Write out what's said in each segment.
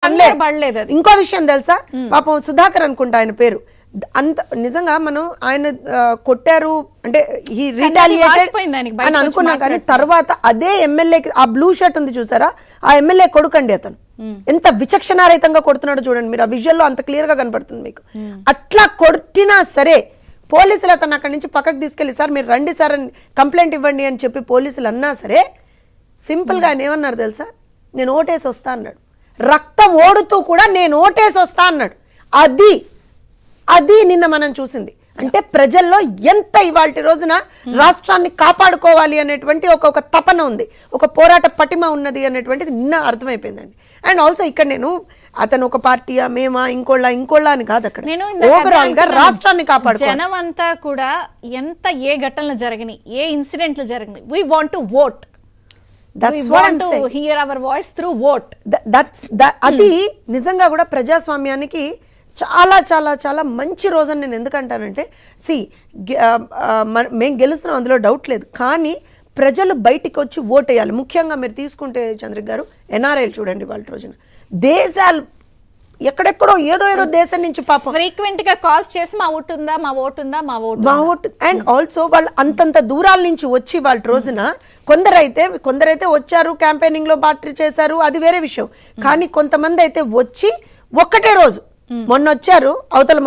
ఇంకో విషయం తెలుసా, పాపం సుధాకర్ అనుకుంటా ఆయన పేరు, అంత నిజంగా మనం ఆయన కొట్టారు అంటే ఈ రిటాలియేటెడ్ అని అనుకున్నా కానీ తర్వాత అదే ఎమ్మెల్యేకి ఆ బ్లూ షర్ట్ ఉంది చూసారా, ఆ ఎమ్మెల్యే కొడుకండి అతను. ఎంత విచక్షణారహితంగా కొడుతున్నాడో చూడండి మీరు, ఆ విజువల్లో అంత క్లియర్ గా కనపడుతుంది మీకు. అట్లా కొట్టినా సరే పోలీసులు అతను అక్కడి నుంచి పక్కకు తీసుకెళ్లి సార్ మీరు రండి సార్ అని కంప్లైంట్ ఇవ్వండి అని చెప్పి పోలీసులు అన్నా సరే సింపుల్ గా ఆయన ఏమన్నారు తెలుసా, నేను ఓటేసి వస్తా అన్నాడు. రక్తం ఓడుతూ కూడా నేను ఓటేసి వస్తా అన్నాడు. అది అది నిన్న మనం చూసింది. అంటే ప్రజల్లో ఎంత ఇవాల్టి రోజున రాష్ట్రాన్ని కాపాడుకోవాలి అనేటువంటి ఒక తపన ఉంది, ఒక పోరాట పటిమ ఉన్నది అనేటువంటిది నిన్న అర్థమైపోయిందండి. అండ్ ఆల్సో ఇక్కడ నేను అతను ఒక పార్టీయా మేమా ఇంకోళ్ళ అని కాదు, అక్కడ ఓవరాల్ గా రాష్ట్రాన్ని కాపాడు. జనం అంతా కూడా ఎంత ఏ ఘటనలు జరిగినాయి, ఏ ఇన్సిడెంట్లు జరిగినాయి, వీ వాంట్ టు ఓట్, అది నిజంగా కూడా ప్రజాస్వామ్యానికి చాలా చాలా చాలా మంచి రోజని నేను ఎందుకంటానంటే, మేము గెలుస్తున్నాం అందులో డౌట్ లేదు, కానీ ప్రజలు బయటికి వచ్చి ఓటేయాలి. ముఖ్యంగా మీరు తీసుకుంటే చంద్రిక్ గారు ఎన్ఆర్ఐలు చూడండి వాళ్ళ రోజున దేశాలు ఎక్కడెక్కడో ఏదో దేశం నుంచి పాపం ఫ్రీక్వెంట్ గా కాల్స్ చేసి మా ఓటు ఉందా మా ఓటు ఉందా మా ఓటు. అండ్ ఆల్సో వాళ్ళు అంతంత దూరాల నుంచి వచ్చి వాళ్ళ రోజున కొందరైతే వచ్చారు క్యాంపెయినింగ్ లో పార్టీ చేశారు, అది వేరే విషయం. కానీ కొంతమంది అయితే వచ్చి ఒక్కటే రోజు మొన్న వచ్చారు,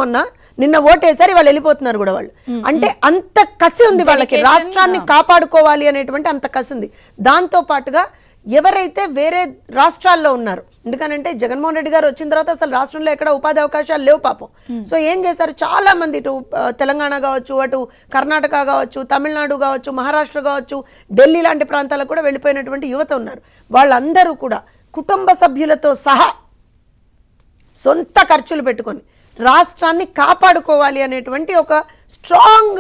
మొన్న నిన్న ఓటేసారి వాళ్ళు వెళ్ళిపోతున్నారు కూడా వాళ్ళు. అంటే అంత కసి ఉంది వాళ్ళకి, రాష్ట్రాన్ని కాపాడుకోవాలి అనేటువంటి అంత కసి ఉంది. దాంతో పాటుగా ఎవరైతే వేరే రాష్ట్రాల్లో ఉన్నారు, ఎందుకనంటే జగన్మోహన్ రెడ్డి గారు వచ్చిన తర్వాత అసలు రాష్ట్రంలో ఎక్కడ ఉపాధి అవకాశాలు లేవు పాపం. సో ఏం చేశారు, చాలా మంది ఇటు తెలంగాణ కావచ్చు, అటు కర్ణాటక కావచ్చు, తమిళనాడు కావచ్చు, మహారాష్ట్ర కావచ్చు, ఢిల్లీ లాంటి ప్రాంతాలకు కూడా వెళ్ళిపోయినటువంటి యువత ఉన్నారు. వాళ్ళందరూ కూడా కుటుంబ సభ్యులతో సహా సొంత ఖర్చులు పెట్టుకొని రాష్ట్రాన్ని కాపాడుకోవాలి అనేటువంటి ఒక స్ట్రాంగ్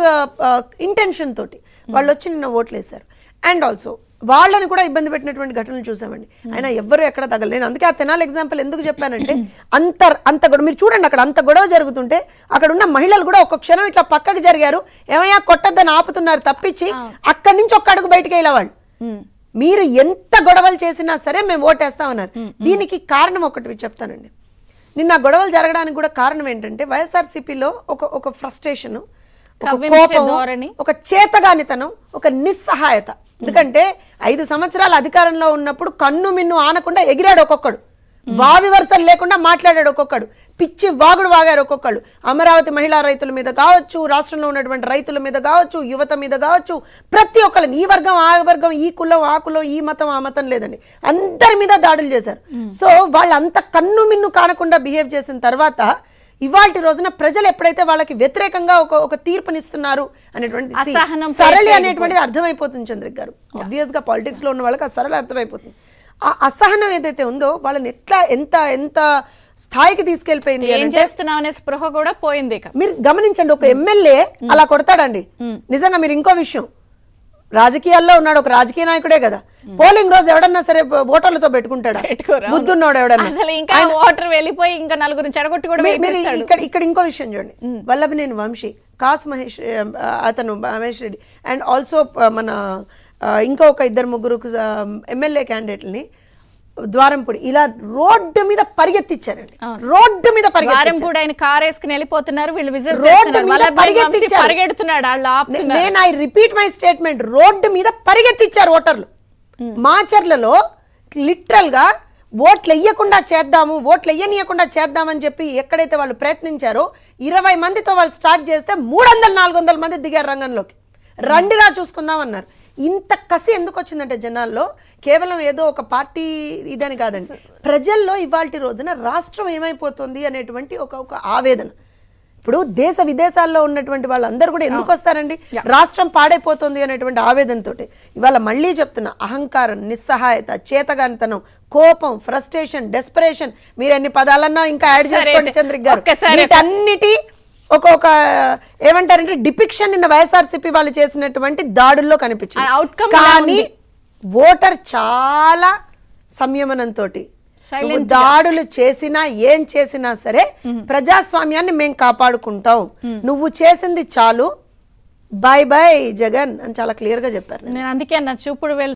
ఇంటెన్షన్ తోటి వాళ్ళు వచ్చి నిన్న ఓట్లు వేశారు. అండ్ ఆల్సో వాళ్ళని కూడా ఇబ్బంది పెట్టినటువంటి ఘటనలు చూసామండి. ఆయన ఎవ్వరు ఎక్కడ తగలలేదు. నేను అందుకే ఆ తెనాలి ఎగ్జాంపుల్ ఎందుకు చెప్పానంటే, అంత గొడవ మీరు చూడండి, అక్కడ అంత గొడవ జరుగుతుంటే అక్కడ ఉన్న మహిళలు కూడా ఒక క్షణం ఇట్లా పక్కకు జరిగారు, ఏమయ్యా కొట్టద్దని ఆపుతున్నారు తప్పించి అక్కడి నుంచి ఒక్క అడుగు బయటకు వెళ్ళే వాళ్ళు. మీరు ఎంత గొడవలు చేసినా సరే మేము ఓటేస్తామన్నారు. దీనికి కారణం ఒకటి చెప్తానండి. నిన్న గొడవలు జరగడానికి కూడా కారణం ఏంటంటే వైఎస్ఆర్సీపీలో ఒక ఫ్రస్ట్రేషన్, ఒక చేతగానితనం, ఒక నిస్సహాయత. ఎందుకంటే 5 సంవత్సరాల అధికారంలో ఉన్నప్పుడు కన్ను మిన్ను ఆనకుండా ఎగిరాడు ఒక్కొక్కడు, వావి వరుసలు లేకుండా మాట్లాడాడు ఒక్కొక్కడు, పిచ్చి వాగుడు వాగారు ఒక్కొక్కడు. అమరావతి మహిళా రైతుల మీద కావచ్చు, రాష్ట్రంలో ఉన్నటువంటి రైతుల మీద కావచ్చు, యువత మీద కావచ్చు, ప్రతి ఒక్కరిని, ఈ వర్గం ఆ వర్గం, ఈ కులం ఆ కులం, ఈ మతం ఆ మతం లేదండి, అందరి మీద దాడులు చేశారు. సో వాళ్ళు అంత కన్ను మిన్ను కానకుండా బిహేవ్ చేసిన తర్వాత ఇవాల్టి రోజున ప్రజలు ఎప్పుడైతే వాళ్ళకి వ్యతిరేకంగా ఒక తీర్పునిస్తున్నారు అనేటువంటి సరళి అనేటువంటిది అర్థమైపోతుంది చంద్రిక్ గారు. ఆబ్వియస్ గా పాలిటిక్స్ లో ఉన్న వాళ్ళకి ఆ సరళి అర్థమైపోతుంది. ఆ అసహనం ఏదైతే ఉందో వాళ్ళని ఎట్లా ఎంత స్థాయికి తీసుకెళ్లిపోయింది, ఏం చేస్తున్నాం అనే స్పృహ కూడా పోయింది. మీరు గమనించండి, ఒక ఎమ్మెల్యే అలా కొడతాడండి. నిజంగా మీరు ఇంకో విషయం, రాజకీయాల్లో ఉన్నాడు, ఒక రాజకీయ నాయకుడే కదా, పోలింగ్ రోజు ఎవడన్నా సరే ఓటర్లతో పెట్టుకుంటాడా, బుద్ధున్నాడు ఎవడన్నా, ఓటర్ వెళ్ళిపోయి ఇంకా నలుగురిని చెడగొట్టి కూడా. ఇక్కడ ఇంకో విషయం చూడండి, వల్లభనేని వంశీ, కాసు మహేష్, అతను మహేష్ రెడ్డి, అండ్ ఆల్సో మన ఇంకా ఒక 2-3 ఎమ్మెల్యే క్యాండిడేట్లని ద్వారంపూడి ఇలా రోడ్డు మీద పరిగెత్తిచ్చారండి. రోడ్డు మీద నేను I repeat my statement, road మీద పరిగెత్తిచ్చారు ఓటర్లు. మాచర్లలో లిటరల్ గా ఓట్లు వెయ్యకుండా చేద్దాము, ఓట్లు వెయ్యనీయకుండా చేద్దామని చెప్పి ఎక్కడైతే వాళ్ళు ప్రయత్నించారో 20 మందితో వాళ్ళు స్టార్ట్ చేస్తే 300-400 మంది దిగారు రంగంలోకి. రండిరా చూసుకుందాం అన్నారు. ఇంత కసి ఎందుకు వచ్చిందంటే జనాల్లో, కేవలం ఏదో ఒక పార్టీ ఇదని కాదండి, ప్రజల్లో ఇవాల్టి రోజున రాష్ట్రం ఏమైపోతుంది అనేటువంటి ఒక ఆవేదన. ఇప్పుడు దేశ విదేశాల్లో ఉన్నటువంటి వాళ్ళందరూ కూడా ఎందుకు వస్తారండి, రాష్ట్రం పాడైపోతుంది అనేటువంటి ఆవేదనతో. ఇవాళ మళ్ళీ చెప్తున్నా, అహంకారం, నిస్సహాయత, చేతగానితనం, కోపం, ఫ్రస్ట్రేషన్, డెస్పరేషన్, మీరు ఎన్ని పదాలన్నా ఇంకా యాడ్ చేసుకోండి చంద్రిక్ గారు, వీటన్నిటి ఒక ఏమంటారంటే డిపిక్షన్ నిన్న వైఎస్ఆర్సీపీ వాళ్ళు చేసినటువంటి దాడుల్లో కనిపించింది. కానీ ఓటర్ చాలా సంయమనంతో దాడులు చేసినా ఏం చేసినా సరే ప్రజాస్వామ్యాన్ని మేము కాపాడుకుంటాం, నువ్వు చేసింది చాలు, బై బై జగన్ అని చాలా క్లియర్ గా చెప్పారు. నేను అందుకే అన్న చూపుడు